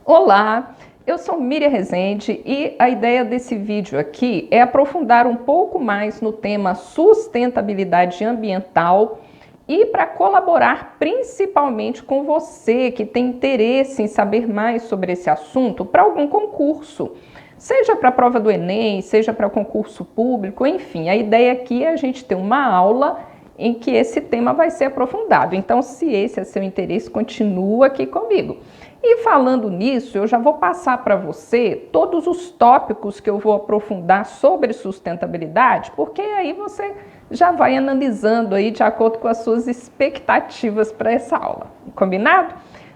Olá, eu sou Miriam Rezende e a ideia desse vídeo aqui é aprofundar um pouco mais no tema sustentabilidade ambiental e para colaborar principalmente com você que tem interesse em saber mais sobre esse assunto para algum concurso, seja para a prova do Enem, seja para concurso público, enfim, a ideia aqui é a gente ter uma aula em que esse tema vai ser aprofundado. Então, se esse é seu interesse, continua aqui comigo. E falando nisso, eu já vou passar para você todos os tópicos que eu vou aprofundar sobre sustentabilidade, porque aí você já vai analisando aí de acordo com as suas expectativas para essa aula. Combinado?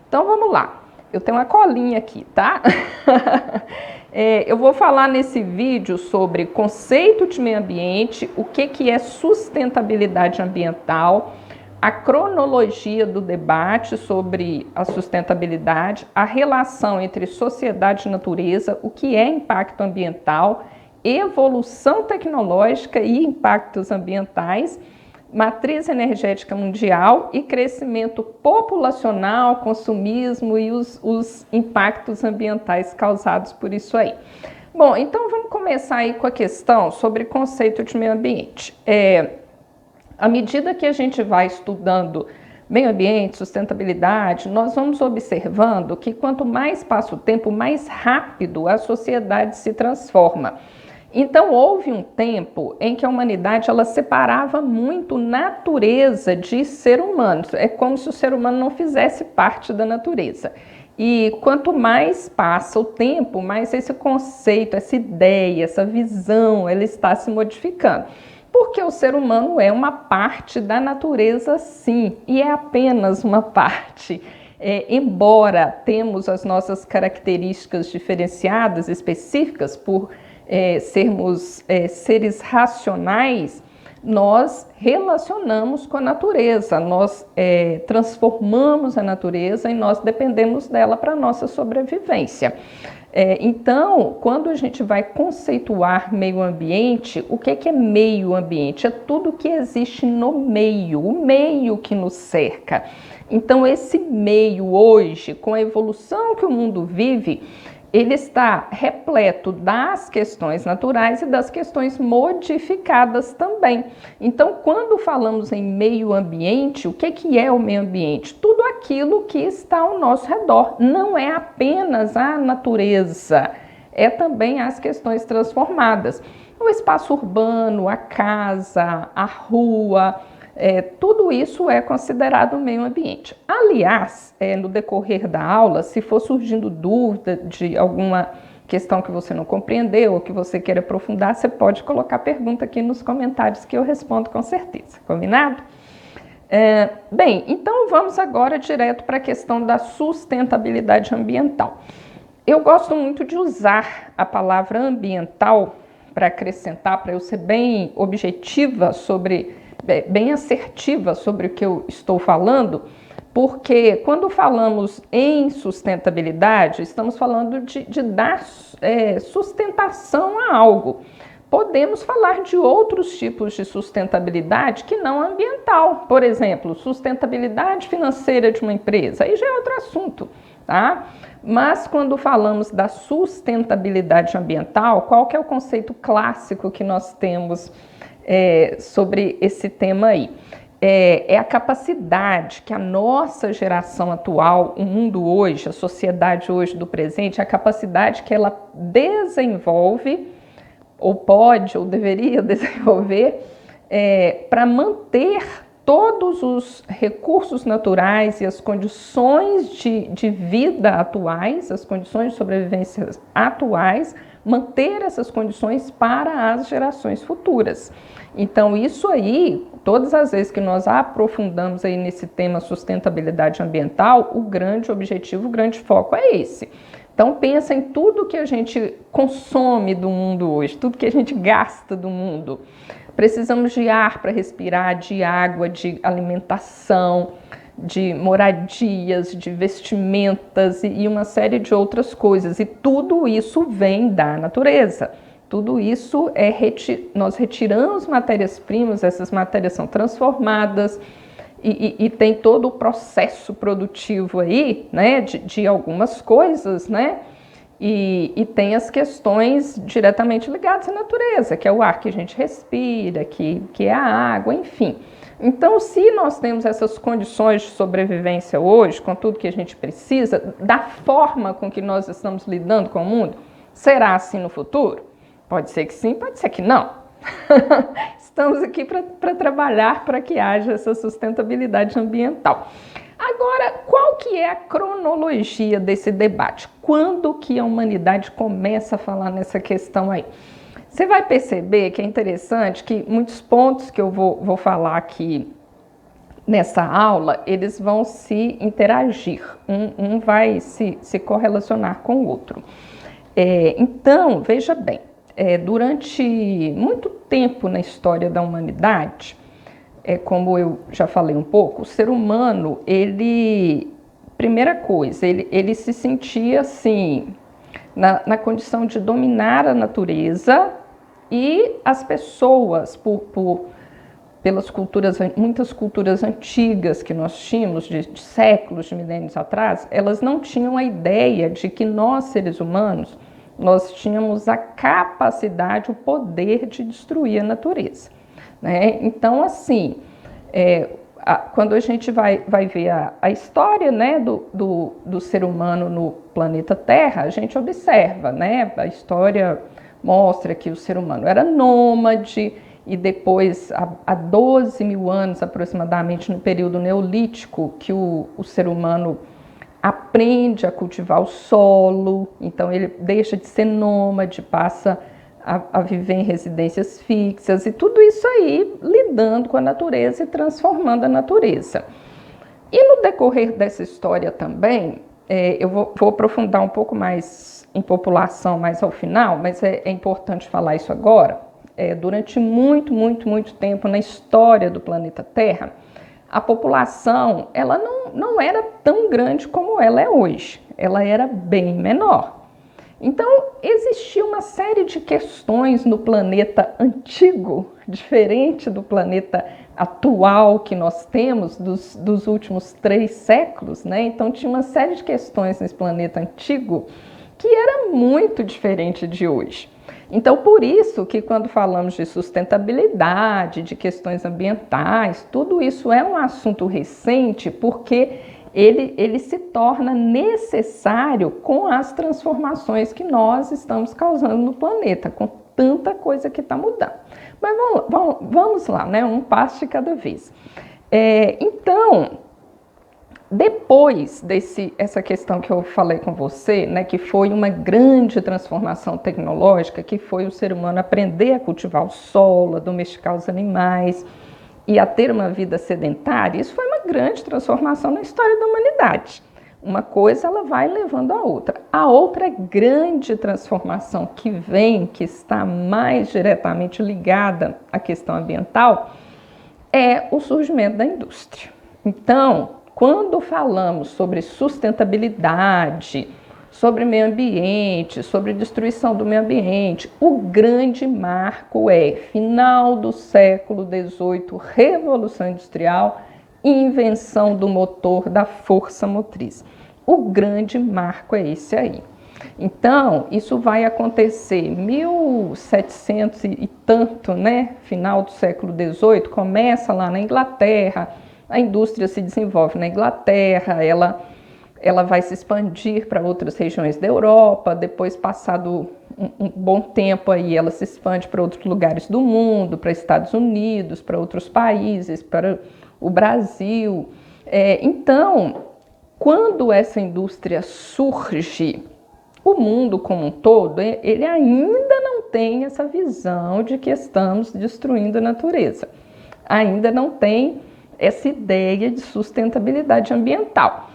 Então vamos lá. Eu tenho uma colinha aqui, tá? Eu vou falar nesse vídeo sobre conceito de meio ambiente, o que é sustentabilidade ambiental, a cronologia do debate sobre a sustentabilidade, a relação entre sociedade e natureza, o que é impacto ambiental, evolução tecnológica e impactos ambientais, matriz energética mundial e crescimento populacional, consumismo e os impactos ambientais causados por isso aí. Bom, então vamos começar aí com a questão sobre conceito de meio ambiente. À medida que a gente vai estudando meio ambiente, sustentabilidade, nós vamos observando que quanto mais passa o tempo, mais rápido a sociedade se transforma. Então, houve um tempo em que a humanidade ela separava muito natureza de ser humano. É como se o ser humano não fizesse parte da natureza. E quanto mais passa o tempo, mais esse conceito, essa ideia, essa visão, ela está se modificando. Porque o ser humano é uma parte da natureza, sim, e é apenas uma parte. Embora temos as nossas características diferenciadas, específicas, por sermos seres racionais, nós relacionamos com a natureza, nós transformamos a natureza e nós dependemos dela para a nossa sobrevivência. Então, quando a gente vai conceituar meio ambiente, o que é meio ambiente? É tudo que existe no meio, o meio que nos cerca. Então, esse meio hoje, com a evolução que o mundo vive, ele está repleto das questões naturais e das questões modificadas também. Então, quando falamos em meio ambiente, o que é o meio ambiente? Tudo aquilo que está ao nosso redor. Não é apenas a natureza, é também as questões transformadas. O espaço urbano, a casa, a rua, tudo isso é considerado meio ambiente. Aliás, no decorrer da aula, se for surgindo dúvida de alguma questão que você não compreendeu ou que você queira aprofundar, você pode colocar pergunta aqui nos comentários que eu respondo com certeza. Combinado? Bem, então vamos agora direto para a questão da sustentabilidade ambiental. Eu gosto muito de usar a palavra ambiental para acrescentar, para eu ser bem objetiva bem assertiva sobre o que eu estou falando, porque quando falamos em sustentabilidade, estamos falando de dar sustentação a algo. Podemos falar de outros tipos de sustentabilidade que não ambiental, por exemplo, sustentabilidade financeira de uma empresa, aí já é outro assunto, tá? Mas quando falamos da sustentabilidade ambiental, qual que é o conceito clássico que nós temos sobre esse tema aí? É a capacidade que a nossa geração atual, o mundo hoje, a sociedade hoje do presente, a capacidade que ela desenvolve, ou pode, ou deveria desenvolver, para manter todos os recursos naturais e as condições de vida atuais, as condições de sobrevivência atuais, manter essas condições para as gerações futuras. Então, isso aí, todas as vezes que nós aprofundamos aí nesse tema sustentabilidade ambiental, o grande objetivo, o grande foco é esse. Então, pensa em tudo que a gente consome do mundo hoje, tudo que a gente gasta do mundo. Precisamos de ar para respirar, de água, de alimentação, de moradias, de vestimentas e uma série de outras coisas. E tudo isso vem da natureza. Tudo isso nós retiramos matérias-primas, essas matérias são transformadas e tem todo o processo produtivo aí, né, de algumas coisas, né, e tem as questões diretamente ligadas à natureza, que é o ar que a gente respira, que é a água, enfim. Então, se nós temos essas condições de sobrevivência hoje, com tudo que a gente precisa, da forma com que nós estamos lidando com o mundo, será assim no futuro? Pode ser que sim, pode ser que não. Estamos aqui para trabalhar para que haja essa sustentabilidade ambiental. Agora, qual que é a cronologia desse debate? Quando que a humanidade começa a falar nessa questão aí? Você vai perceber que é interessante que muitos pontos que eu vou falar aqui nessa aula, eles vão se interagir, um vai se correlacionar com o outro. Então, veja bem, durante muito tempo na história da humanidade, como eu já falei um pouco, o ser humano, primeira coisa, ele se sentia assim, na condição de dominar a natureza e as pessoas, pelas muitas culturas antigas que nós tínhamos, de séculos, de milênios atrás, elas não tinham a ideia de que nós, seres humanos, nós tínhamos a capacidade, o poder de destruir a natureza, né? Então, assim, quando a gente vai ver a história, né, do ser humano no planeta Terra, a gente observa, né, a história mostra que o ser humano era nômade e depois, há 12 mil anos aproximadamente, no período neolítico, que o ser humano aprende a cultivar o solo, então ele deixa de ser nômade, passa a viver em residências fixas e tudo isso aí lidando com a natureza e transformando a natureza. E no decorrer dessa história também, eu vou aprofundar um pouco mais em população mais ao final, mas é importante falar isso agora. Durante muito tempo na história do planeta Terra, a população ela não era tão grande como ela é hoje, ela era bem menor. Então, existia uma série de questões no planeta antigo, diferente do planeta atual que nós temos dos últimos 3 séculos, né? Então, tinha uma série de questões nesse planeta antigo que era muito diferente de hoje. Então, por isso que quando falamos de sustentabilidade, de questões ambientais, tudo isso é um assunto recente, porque ele se torna necessário com as transformações que nós estamos causando no planeta, com tanta coisa que está mudando. Mas vamos lá, né? Um passo de cada vez. Então, depois essa questão que eu falei com você, né, que foi uma grande transformação tecnológica, que foi o ser humano aprender a cultivar o solo, a domesticar os animais e a ter uma vida sedentária, isso foi uma grande transformação na história da humanidade. Uma coisa ela vai levando a outra. A outra grande transformação que vem, que está mais diretamente ligada à questão ambiental, é o surgimento da indústria. Então, quando falamos sobre sustentabilidade, sobre meio ambiente, sobre destruição do meio ambiente, o grande marco é final do século XVIII, Revolução Industrial, invenção do motor, da força motriz. O grande marco é esse aí. Então, isso vai acontecer em 1700 e tanto, né? Final do século XVIII, começa lá na Inglaterra, a indústria se desenvolve na Inglaterra, ela vai se expandir para outras regiões da Europa, depois, passado um bom tempo, aí ela se expande para outros lugares do mundo, para Estados Unidos, para outros países, para o Brasil. Então, quando essa indústria surge, o mundo como um todo, ele ainda não tem essa visão de que estamos destruindo a natureza. Ainda não tem essa ideia de sustentabilidade ambiental.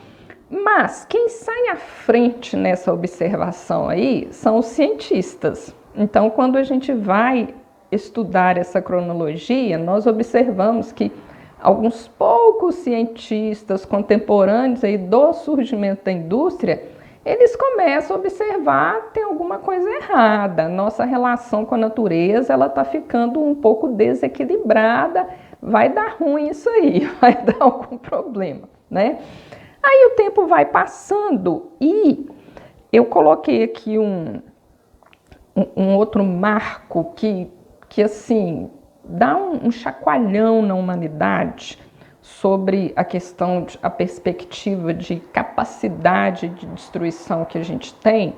Mas quem sai à frente nessa observação aí são os cientistas. Então, quando a gente vai estudar essa cronologia, nós observamos que alguns poucos cientistas contemporâneos aí do surgimento da indústria, eles começam a observar que tem alguma coisa errada. Nossa relação com a natureza ela está ficando um pouco desequilibrada vai dar ruim isso aí, vai dar algum problema, né? Aí o tempo vai passando e eu coloquei aqui um outro marco que assim, dá um chacoalhão na humanidade sobre a questão, a perspectiva de capacidade de destruição que a gente tem,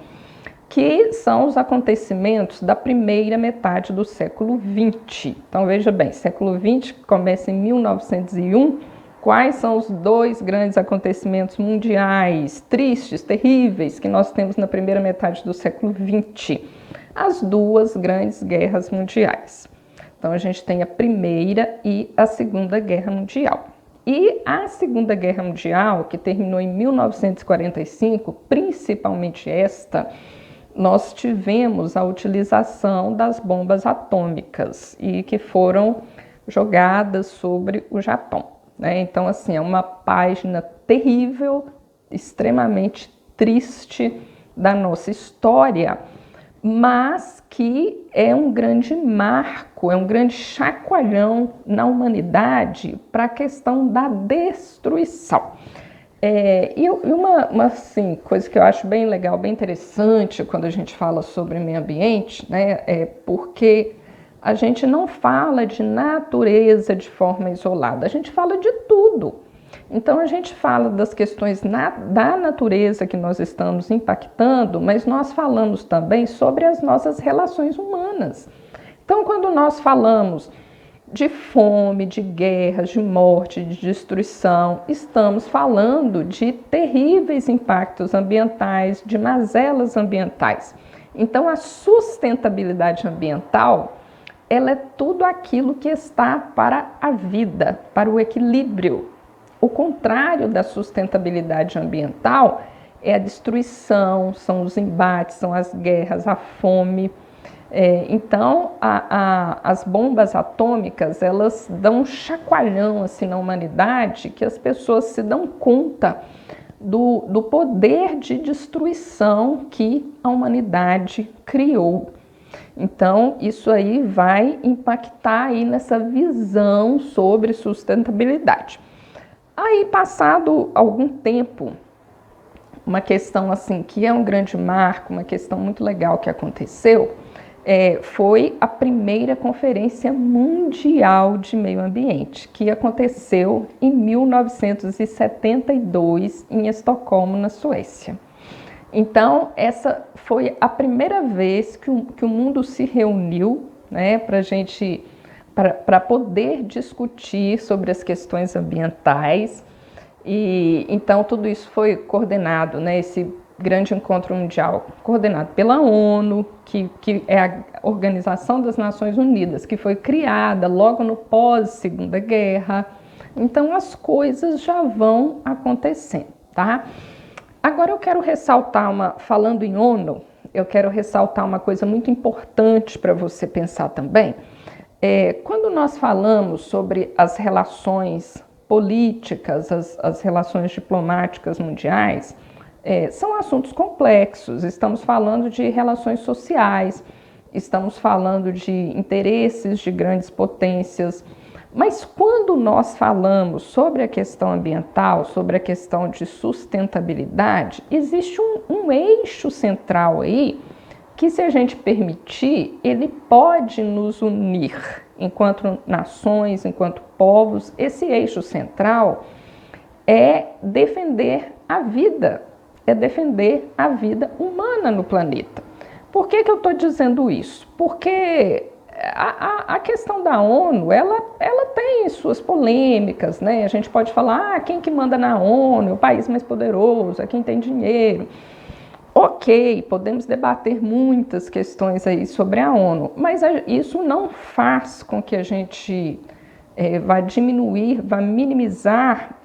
que são os acontecimentos da primeira metade do século XX. Então veja bem, século XX começa em 1901, quais são os dois grandes acontecimentos mundiais, tristes, terríveis, que nós temos na primeira metade do século XX? As duas grandes guerras mundiais. Então a gente tem a Primeira e a Segunda Guerra Mundial. E a Segunda Guerra Mundial, que terminou em 1945, principalmente esta, nós tivemos a utilização das bombas atômicas e que foram jogadas sobre o Japão, né? Então, assim, é uma página terrível, extremamente triste da nossa história, mas que é um grande marco, é um grande chacoalhão na humanidade para a questão da destruição. E uma assim, coisa que eu acho bem legal, bem interessante quando a gente fala sobre meio ambiente, né, é porque a gente não fala de natureza de forma isolada, a gente fala de tudo. Então a gente fala das questões da natureza que nós estamos impactando, mas nós falamos também sobre as nossas relações humanas. Então quando nós falamos de fome, de guerras, de morte, de destruição, estamos falando de terríveis impactos ambientais, de mazelas ambientais. Então a sustentabilidade ambiental, ela é tudo aquilo que está para a vida, para o equilíbrio. O contrário da sustentabilidade ambiental é a destruição, são os embates, são as guerras, a fome. Então, as bombas atômicas, elas dão um chacoalhão assim, na humanidade, que as pessoas se dão conta do poder de destruição que a humanidade criou. Então, isso aí vai impactar aí nessa visão sobre sustentabilidade. Aí, passado algum tempo, uma questão assim que é um grande marco, uma questão muito legal que aconteceu, foi a primeira Conferência Mundial de Meio Ambiente, que aconteceu em 1972 em Estocolmo, na Suécia. Então, essa foi a primeira vez que o mundo se reuniu, né, para poder discutir sobre as questões ambientais. E então tudo isso foi coordenado, né, esse grande encontro mundial coordenado pela ONU, que é a Organização das Nações Unidas, que foi criada logo no pós-Segunda Guerra. Então as coisas já vão acontecendo, tá? Agora eu quero ressaltar falando em ONU, eu quero ressaltar uma coisa muito importante para você pensar também. Quando nós falamos sobre as relações políticas, as relações diplomáticas mundiais, são assuntos complexos. Estamos falando de relações sociais, estamos falando de interesses de grandes potências, mas quando nós falamos sobre a questão ambiental, sobre a questão de sustentabilidade, existe um eixo central aí que, se a gente permitir, ele pode nos unir enquanto nações, enquanto povos. Esse eixo central é defender a vida, humana no planeta. Por que eu estou dizendo isso? Porque a questão da ONU, ela tem suas polêmicas, né? A gente pode falar, quem que manda na ONU, o país mais poderoso, é quem tem dinheiro. Ok, podemos debater muitas questões aí sobre a ONU, mas isso não faz com que a gente vá diminuir, vá minimizar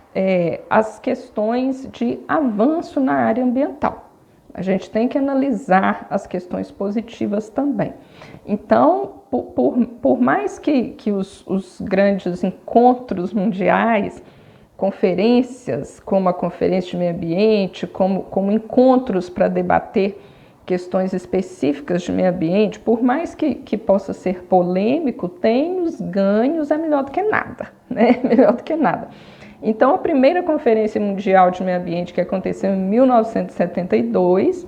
as questões de avanço na área ambiental. A gente tem que analisar as questões positivas também. Então, por mais que os grandes encontros mundiais, conferências, como a Conferência de Meio Ambiente, como encontros para debater questões específicas de meio ambiente, por mais que possa ser polêmico, tem os ganhos, é melhor do que nada, né? Melhor do que nada. Então, a primeira Conferência Mundial de Meio Ambiente, que aconteceu em 1972,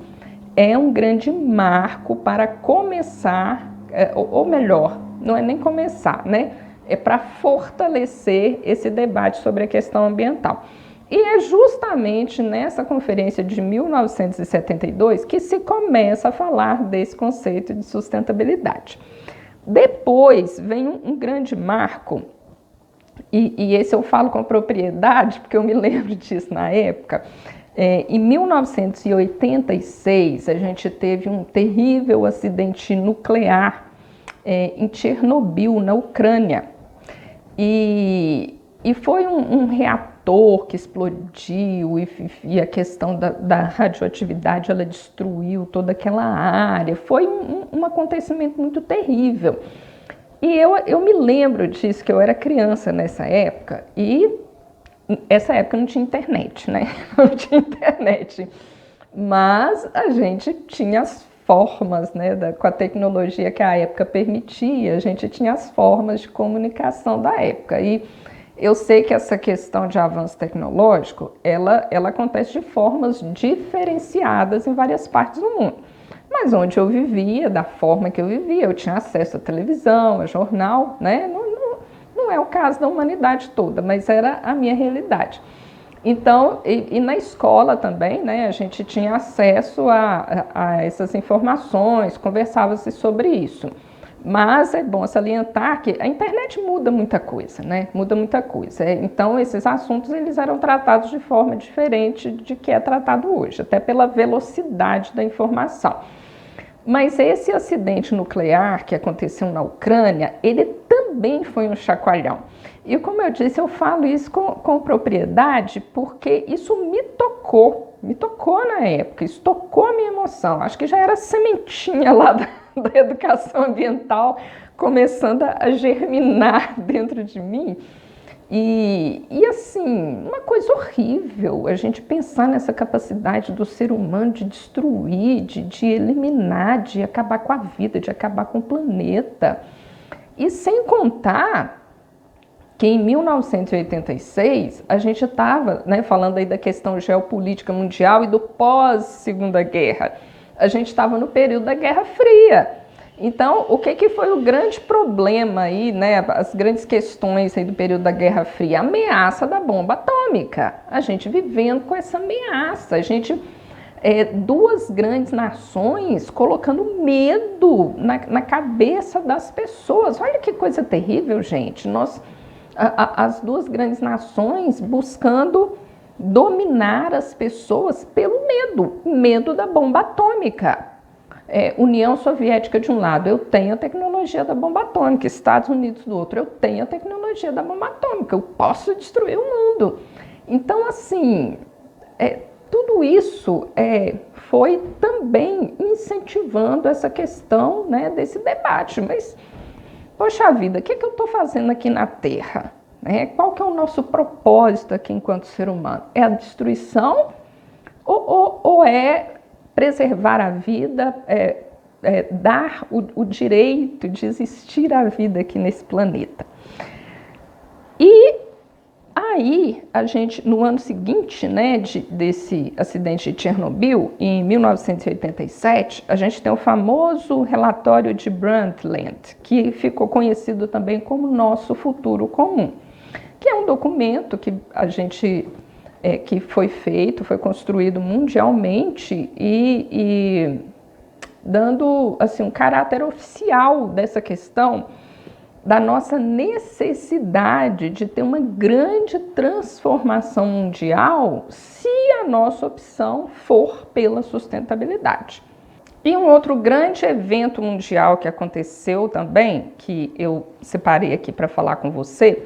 é um grande marco para começar, ou melhor, não é nem começar, né? É para fortalecer esse debate sobre a questão ambiental. E é justamente nessa conferência de 1972 que se começa a falar desse conceito de sustentabilidade. Depois vem um grande marco, e esse eu falo com propriedade, porque eu me lembro disso na época. Em 1986, a gente teve um terrível acidente nuclear em Chernobyl, na Ucrânia. E foi um reator que explodiu e a questão da radioatividade, ela destruiu toda aquela área. Foi um acontecimento muito terrível. E eu me lembro disso, que eu era criança nessa época, e essa época não tinha internet, né? Não tinha internet. Mas a gente tinha as formas, né, com a tecnologia que a época permitia, a gente tinha as formas de comunicação da época. E eu sei que essa questão de avanço tecnológico, ela acontece de formas diferenciadas em várias partes do mundo. Mas onde eu vivia, da forma que eu vivia, eu tinha acesso à televisão, a jornal, né? Não é o caso da humanidade toda, mas era a minha realidade. Então, e na escola também, né, a gente tinha acesso a essas informações, conversava-se sobre isso. Mas é bom salientar que a internet muda muita coisa, né? Muda muita coisa. Então, esses assuntos eles eram tratados de forma diferente de que é tratado hoje, até pela velocidade da informação. Mas esse acidente nuclear que aconteceu na Ucrânia, ele também foi um chacoalhão. E como eu disse, eu falo isso com propriedade porque isso me tocou na época, isso tocou a minha emoção. Acho que já era sementinha lá da educação ambiental começando a germinar dentro de mim. E assim, uma coisa horrível a gente pensar nessa capacidade do ser humano de destruir, de eliminar, de acabar com a vida, de acabar com o planeta. E sem contar que em 1986 a gente estava, né, falando aí da questão geopolítica mundial e do pós-Segunda Guerra, a gente estava no período da Guerra Fria. Então, o que foi o grande problema aí, né, as grandes questões aí do período da Guerra Fria? A ameaça da bomba atômica. A gente vivendo com essa ameaça, a gente, duas grandes nações colocando medo na cabeça das pessoas. Olha que coisa terrível, gente. As duas grandes nações buscando dominar as pessoas pelo medo da bomba atômica. União Soviética de um lado, eu tenho a tecnologia da bomba atômica, Estados Unidos do outro, eu tenho a tecnologia da bomba atômica, eu posso destruir o mundo. Então, assim, tudo isso foi também incentivando essa questão, né, desse debate. Mas, poxa vida, o que eu estou fazendo aqui na Terra? Qual que é o nosso propósito aqui enquanto ser humano? É a destruição ou é preservar a vida, dar o direito de existir a vida aqui nesse planeta? E aí, a gente, no ano seguinte, né, desse acidente de Chernobyl, em 1987, a gente tem o famoso relatório de Brundtland, que ficou conhecido também como Nosso Futuro Comum, que é um documento que a gente que foi construído mundialmente e dando assim, um caráter oficial dessa questão da nossa necessidade de ter uma grande transformação mundial se a nossa opção for pela sustentabilidade. E um outro grande evento mundial que aconteceu também, que eu separei aqui para falar com você,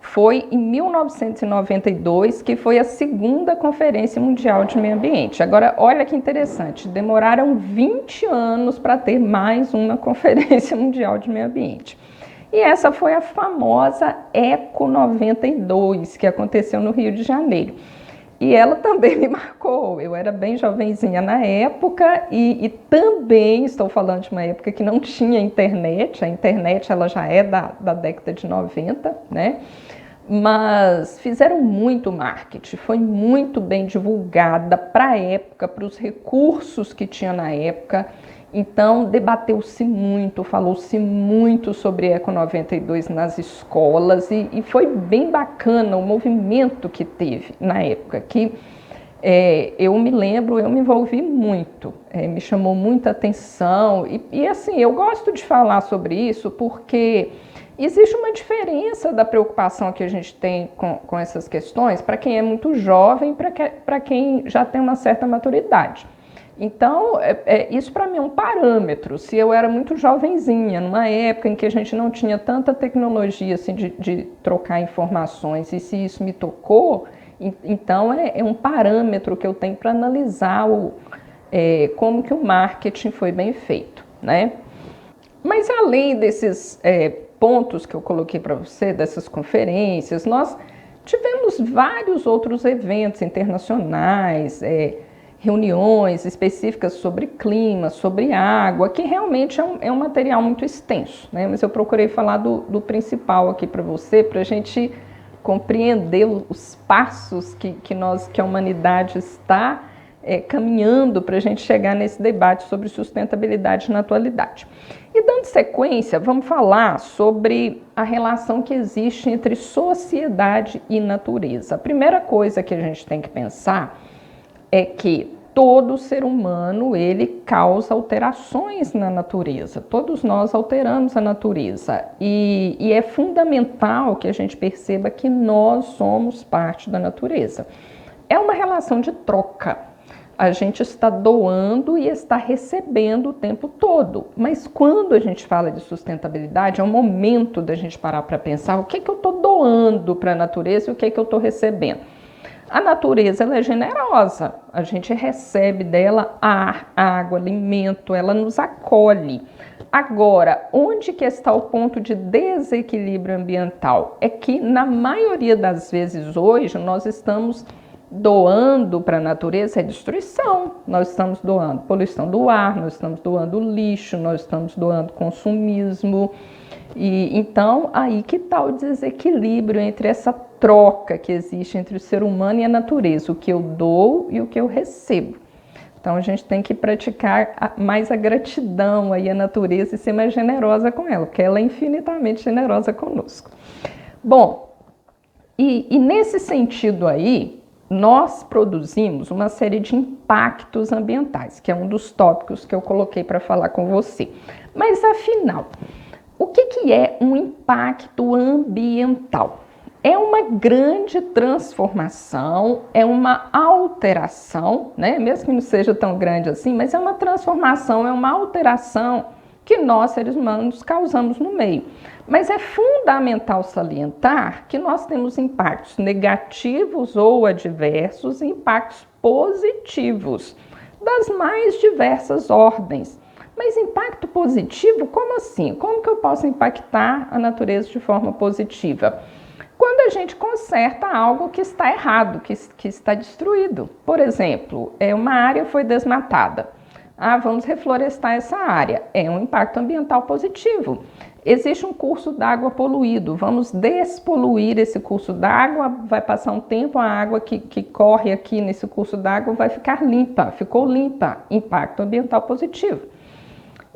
foi em 1992, que foi a segunda Conferência Mundial de Meio Ambiente. Agora, olha que interessante, demoraram 20 anos para ter mais uma Conferência Mundial de Meio Ambiente. E essa foi a famosa ECO 92, que aconteceu no Rio de Janeiro. E ela também me marcou. Eu era bem jovenzinha na época e também estou falando de uma época que não tinha internet. A internet ela já é da década de 90, né? Mas fizeram muito marketing, foi muito bem divulgada para a época, para os recursos que tinha na época. Então, debateu-se muito, falou-se muito sobre Eco 92 nas escolas e foi bem bacana o movimento que teve na época, que eu me lembro, eu me envolvi muito, me chamou muita atenção e assim, eu gosto de falar sobre isso porque existe uma diferença da preocupação que a gente tem com essas questões para quem é muito jovem, para quem já tem uma certa maturidade. Então, isso para mim é um parâmetro. Se eu era muito jovenzinha, numa época em que a gente não tinha tanta tecnologia assim, de trocar informações, e se isso me tocou, então é um parâmetro que eu tenho para analisar como que o marketing foi bem feito, né? Mas além desses pontos que eu coloquei para você, dessas conferências, nós tivemos vários outros eventos internacionais, reuniões específicas sobre clima, sobre água, que realmente é um material muito extenso, né? Mas eu procurei falar do principal aqui para você, para a gente compreender os passos que a humanidade está caminhando para a gente chegar nesse debate sobre sustentabilidade na atualidade. E dando sequência, vamos falar sobre a relação que existe entre sociedade e natureza. A primeira coisa que a gente tem que pensar é que todo ser humano, ele causa alterações na natureza. Todos nós alteramos a natureza e é fundamental que a gente perceba que nós somos parte da natureza. É uma relação de troca. A gente está doando e está recebendo o tempo todo. Mas quando a gente fala de sustentabilidade, é o momento da gente parar para pensar o que eu estou doando para a natureza e o que eu estou recebendo. A natureza ela é generosa, a gente recebe dela ar, água, alimento, ela nos acolhe. Agora, onde que está o ponto de desequilíbrio ambiental? É que na maioria das vezes hoje nós estamos doando para a natureza destruição, nós estamos doando poluição do ar, nós estamos doando lixo, nós estamos doando consumismo. E então aí que está o desequilíbrio entre essa troca que existe entre o ser humano e a natureza, o que eu dou e o que eu recebo. Então a gente tem que praticar mais a gratidão aí à natureza e ser mais generosa com ela, porque ela é infinitamente generosa conosco. Bom, e nesse sentido aí, nós produzimos uma série de impactos ambientais, que é um dos tópicos que eu coloquei para falar com você. Mas afinal, o que é um impacto ambiental? É uma grande transformação, é uma alteração, né? Mesmo que não seja tão grande assim, mas é uma transformação, é uma alteração que nós, seres humanos, causamos no meio. Mas é fundamental salientar que nós temos impactos negativos ou adversos e impactos positivos, das mais diversas ordens. Mas impacto positivo, como assim? Como que eu posso impactar a natureza de forma positiva? Quando a gente conserta algo que está errado, que está destruído. Por exemplo, uma área foi desmatada. Vamos reflorestar essa área. É um impacto ambiental positivo. Existe um curso d'água poluído. Vamos despoluir esse curso d'água. Vai passar um tempo, a água que corre aqui nesse curso d'água vai ficar limpa. Ficou limpa. Impacto ambiental positivo.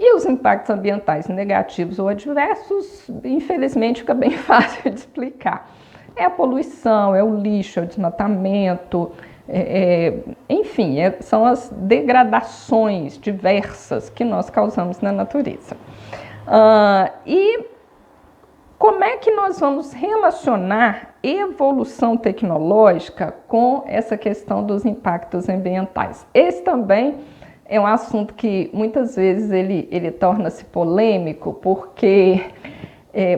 E os impactos ambientais negativos ou adversos, infelizmente, fica bem fácil de explicar. É a poluição, é o lixo, é o desmatamento, enfim, são as degradações diversas que nós causamos na natureza. E como é que nós vamos relacionar evolução tecnológica com essa questão dos impactos ambientais? Esse também é um assunto que muitas vezes ele torna-se polêmico, porque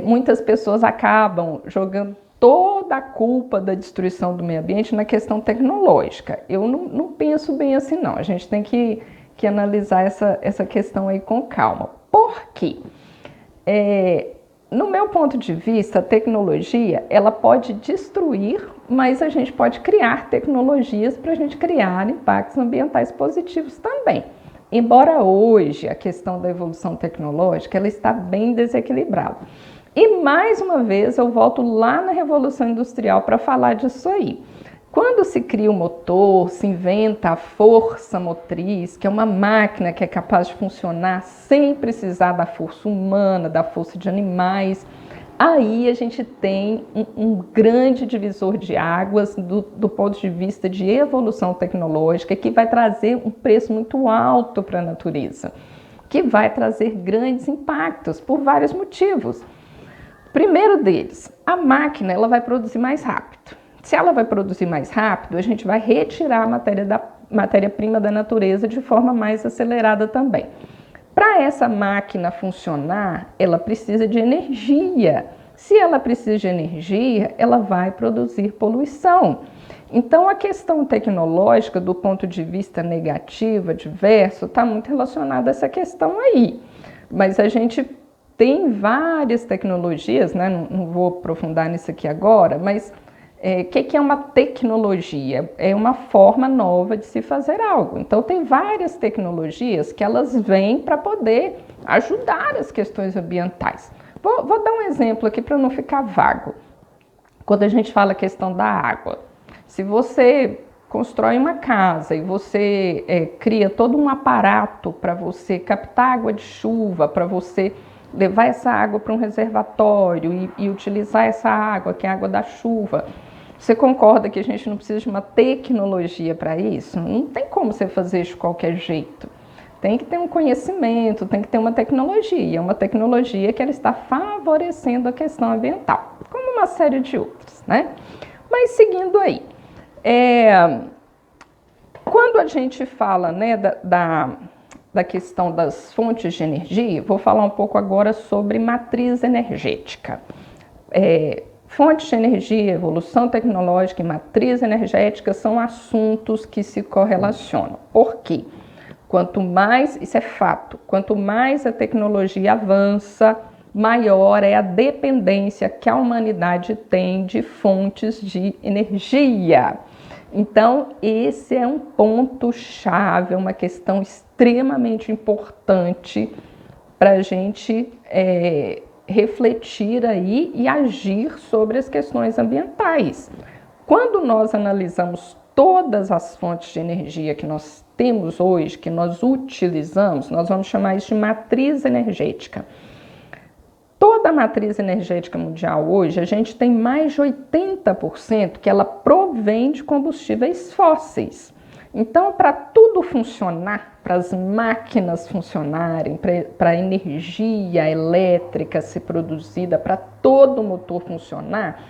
muitas pessoas acabam jogando toda a culpa da destruição do meio ambiente na questão tecnológica. Eu não penso bem assim, não. A gente tem que analisar essa questão aí com calma. Por quê? No meu ponto de vista, a tecnologia, ela pode destruir, mas a gente pode criar tecnologias para a gente criar impactos ambientais positivos também. Embora hoje a questão da evolução tecnológica, ela está bem desequilibrada. E mais uma vez eu volto lá na Revolução Industrial para falar disso aí. Quando se cria o motor, se inventa a força motriz, que é uma máquina que é capaz de funcionar sem precisar da força humana, da força de animais, aí a gente tem um grande divisor de águas do ponto de vista de evolução tecnológica, que vai trazer um preço muito alto para a natureza, que vai trazer grandes impactos por vários motivos. Primeiro deles, a máquina ela vai produzir mais rápido. Se ela vai produzir mais rápido, a gente vai retirar a matéria-prima da natureza de forma mais acelerada também. Para essa máquina funcionar, ela precisa de energia. Se ela precisa de energia, ela vai produzir poluição. Então, a questão tecnológica, do ponto de vista negativo, adverso, está muito relacionada a essa questão aí. Mas a gente tem várias tecnologias, né? Não vou aprofundar nisso aqui agora, mas que é uma tecnologia? É uma forma nova de se fazer algo. Então, tem várias tecnologias que elas vêm para poder ajudar as questões ambientais. Vou dar um exemplo aqui para não ficar vago. Quando a gente fala a questão da água, se você constrói uma casa e você cria todo um aparato para você captar água de chuva, para você levar essa água para um reservatório e utilizar essa água, que é a água da chuva, você concorda que a gente não precisa de uma tecnologia para isso? Não tem como você fazer isso de qualquer jeito. Tem que ter um conhecimento, tem que ter uma tecnologia que ela está favorecendo a questão ambiental, como uma série de outras, né? Mas seguindo aí, quando a gente fala, né, da questão das fontes de energia, vou falar um pouco agora sobre matriz energética. Fontes de energia, evolução tecnológica e matriz energética são assuntos que se correlacionam. Por quê? Quanto mais, isso é fato, quanto mais a tecnologia avança, maior é a dependência que a humanidade tem de fontes de energia. Então, esse é um ponto-chave, é uma questão extremamente importante para a gente refletir aí e agir sobre as questões ambientais. Quando nós analisamos todas as fontes de energia que nós temos hoje, que nós utilizamos, nós vamos chamar isso de matriz energética. Toda a matriz energética mundial hoje, a gente tem mais de 80% que ela provém de combustíveis fósseis. Então, para tudo funcionar, para as máquinas funcionarem, para a energia elétrica ser produzida, para todo o motor funcionar,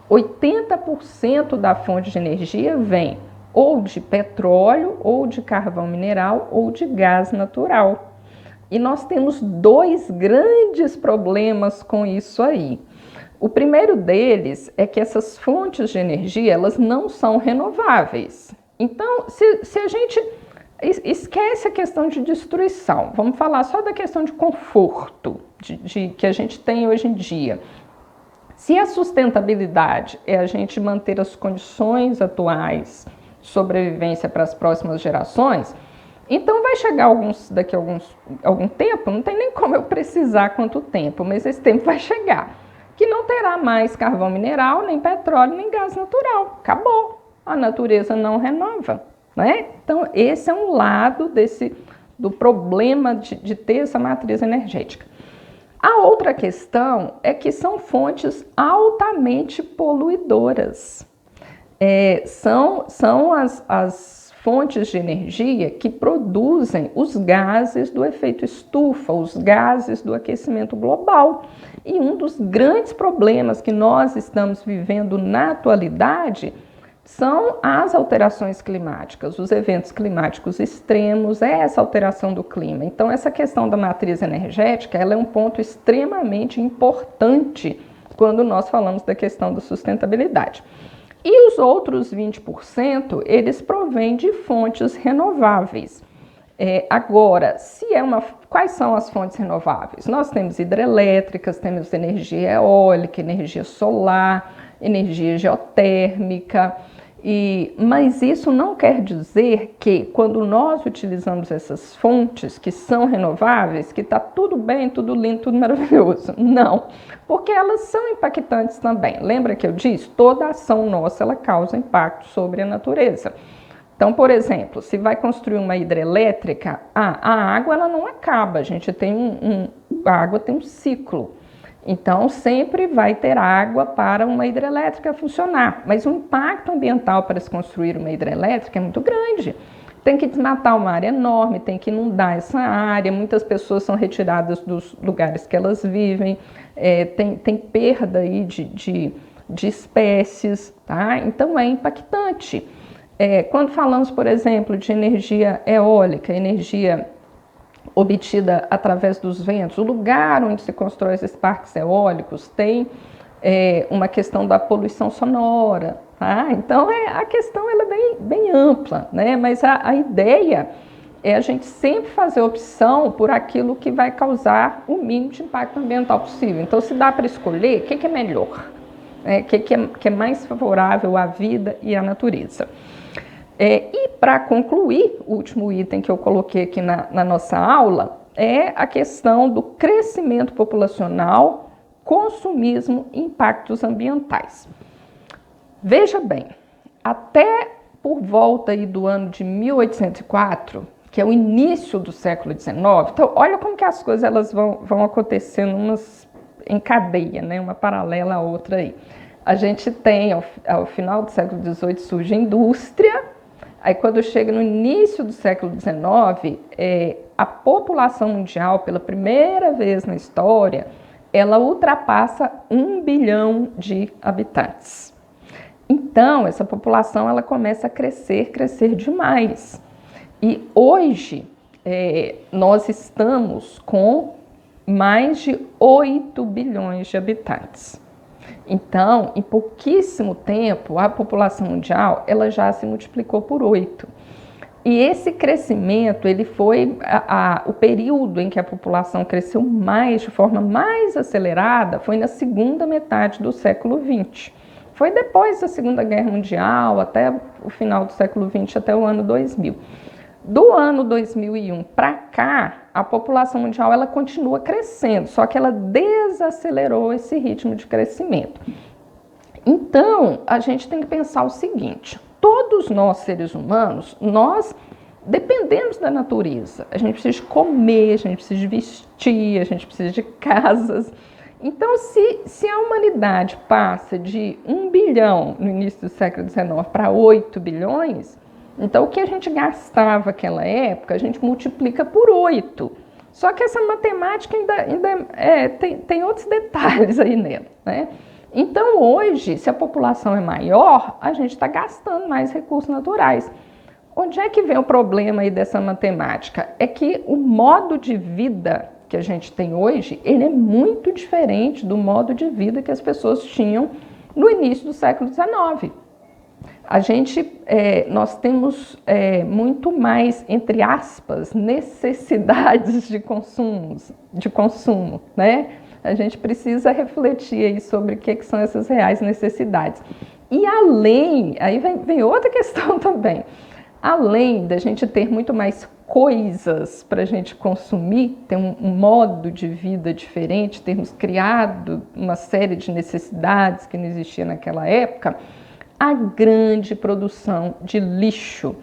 80% da fonte de energia vem ou de petróleo, ou de carvão mineral, ou de gás natural. E nós temos dois grandes problemas com isso aí. O primeiro deles é que essas fontes de energia, elas não são renováveis. Então, se a gente esquece a questão de destruição, vamos falar só da questão de conforto que a gente tem hoje em dia. Se a sustentabilidade é a gente manter as condições atuais de sobrevivência para as próximas gerações, então vai chegar daqui a algum tempo, não tem nem como eu precisar quanto tempo, mas esse tempo vai chegar, que não terá mais carvão mineral, nem petróleo, nem gás natural. Acabou. A natureza não renova, né? Então, esse é um lado do problema de ter essa matriz energética. A outra questão é que são fontes altamente poluidoras. São as fontes de energia que produzem os gases do efeito estufa, os gases do aquecimento global. E um dos grandes problemas que nós estamos vivendo na atualidade são as alterações climáticas, os eventos climáticos extremos, essa alteração do clima. Então, essa questão da matriz energética, ela é um ponto extremamente importante quando nós falamos da questão da sustentabilidade. E os outros 20%, eles provêm de fontes renováveis. Agora, quais são as fontes renováveis? Nós temos hidrelétricas, temos energia eólica, energia solar, energia geotérmica, mas isso não quer dizer que quando nós utilizamos essas fontes que são renováveis, que está tudo bem, tudo lindo, tudo maravilhoso. Não, porque elas são impactantes também. Lembra que eu disse? Toda ação nossa ela causa impacto sobre a natureza. Então, por exemplo, se vai construir uma hidrelétrica, a água ela não acaba, a gente tem a água tem um ciclo. Então, sempre vai ter água para uma hidrelétrica funcionar, mas o impacto ambiental para se construir uma hidrelétrica é muito grande. Tem que desmatar uma área enorme, tem que inundar essa área, muitas pessoas são retiradas dos lugares que elas vivem, tem perda aí de espécies, tá? Então, é impactante. Quando falamos, por exemplo, de energia eólica, energia obtida através dos ventos, o lugar onde se constrói esses parques eólicos tem uma questão da poluição sonora, tá? Então a questão ela é bem ampla, né? Mas a ideia é a gente sempre fazer opção por aquilo que vai causar o mínimo de impacto ambiental possível. Então, se dá para escolher, o que é melhor? O que é mais favorável à vida e à natureza? E para concluir, o último item que eu coloquei aqui na nossa aula é a questão do crescimento populacional, consumismo e impactos ambientais. Veja bem, até por volta aí do ano de 1804, que é o início do século XIX, então olha como que as coisas elas vão acontecendo em cadeia, né? Uma paralela à outra aí. A gente tem, ao final do século XVIII, surge a indústria. Aí, quando chega no início do século XIX, a população mundial, pela primeira vez na história, ela ultrapassa 1 bilhão de habitantes. Então, essa população ela começa a crescer demais. E hoje, nós estamos com mais de 8 bilhões de habitantes. Então, em pouquíssimo tempo, a população mundial ela já se multiplicou por 8. E esse crescimento, ele foi o período em que a população cresceu mais, de forma mais acelerada, foi na segunda metade do século XX. Foi depois da Segunda Guerra Mundial, até o final do século XX, até o ano 2000. Do ano 2001 para cá, a população mundial ela continua crescendo, só que ela desacelerou esse ritmo de crescimento. Então, a gente tem que pensar o seguinte: todos nós, seres humanos, nós dependemos da natureza. A gente precisa de comer, a gente precisa de vestir, a gente precisa de casas. Então, se a humanidade passa de 1 bilhão no início do século XIX para 8 bilhões, então, o que a gente gastava naquela época, a gente multiplica por 8. Só que essa matemática ainda tem outros detalhes aí nela, né? Então, hoje, se a população é maior, a gente está gastando mais recursos naturais. Onde é que vem o problema aí dessa matemática? É que o modo de vida que a gente tem hoje, ele é muito diferente do modo de vida que as pessoas tinham no início do século XIX. Nós temos muito mais, entre aspas, necessidades de consumo, né? A gente precisa refletir aí sobre o que são essas reais necessidades. E aí vem outra questão também. Além da gente ter muito mais coisas para a gente consumir, ter um modo de vida diferente, termos criado uma série de necessidades que não existia naquela época, a grande produção de lixo,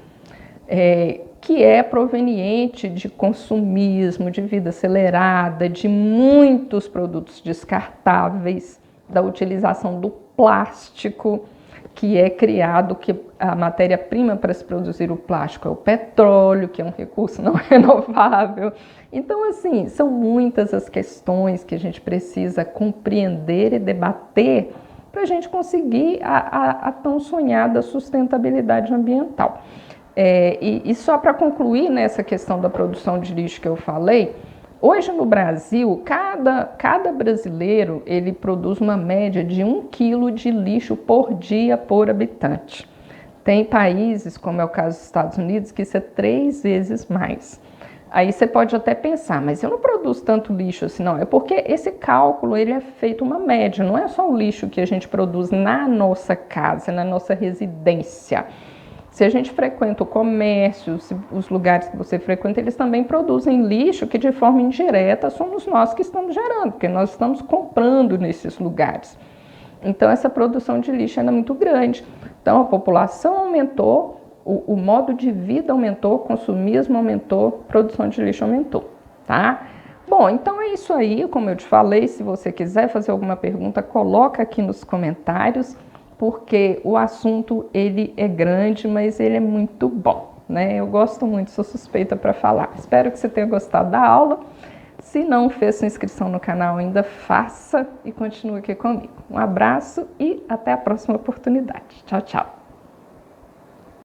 que é proveniente de consumismo, de vida acelerada, de muitos produtos descartáveis, da utilização do plástico, que é criado, que a matéria-prima para se produzir o plástico é o petróleo, que é um recurso não renovável. Então, assim, são muitas as questões que a gente precisa compreender e debater para a gente conseguir a tão sonhada sustentabilidade ambiental. E só para concluir nessa questão da produção de lixo que eu falei, hoje no Brasil, cada brasileiro ele produz uma média de 1 quilo de lixo por dia por habitante. Tem países, como é o caso dos Estados Unidos, que isso é 3 vezes mais. Aí você pode até pensar, mas eu não produzo tanto lixo assim, não. É porque esse cálculo ele é feito uma média, não é só o lixo que a gente produz na nossa casa, na nossa residência. Se a gente frequenta o comércio, os lugares que você frequenta, eles também produzem lixo que de forma indireta somos nós que estamos gerando, porque nós estamos comprando nesses lugares. Então essa produção de lixo é muito grande. Então a população aumentou, o modo de vida aumentou, o consumismo aumentou, a produção de lixo aumentou, tá? Bom, então é isso aí, como eu te falei, se você quiser fazer alguma pergunta, coloca aqui nos comentários, porque o assunto ele é grande, mas ele é muito bom, né? Eu gosto muito, sou suspeita para falar. Espero que você tenha gostado da aula. Se não fez sua inscrição no canal ainda, faça e continue aqui comigo. Um abraço e até a próxima oportunidade. Tchau, tchau.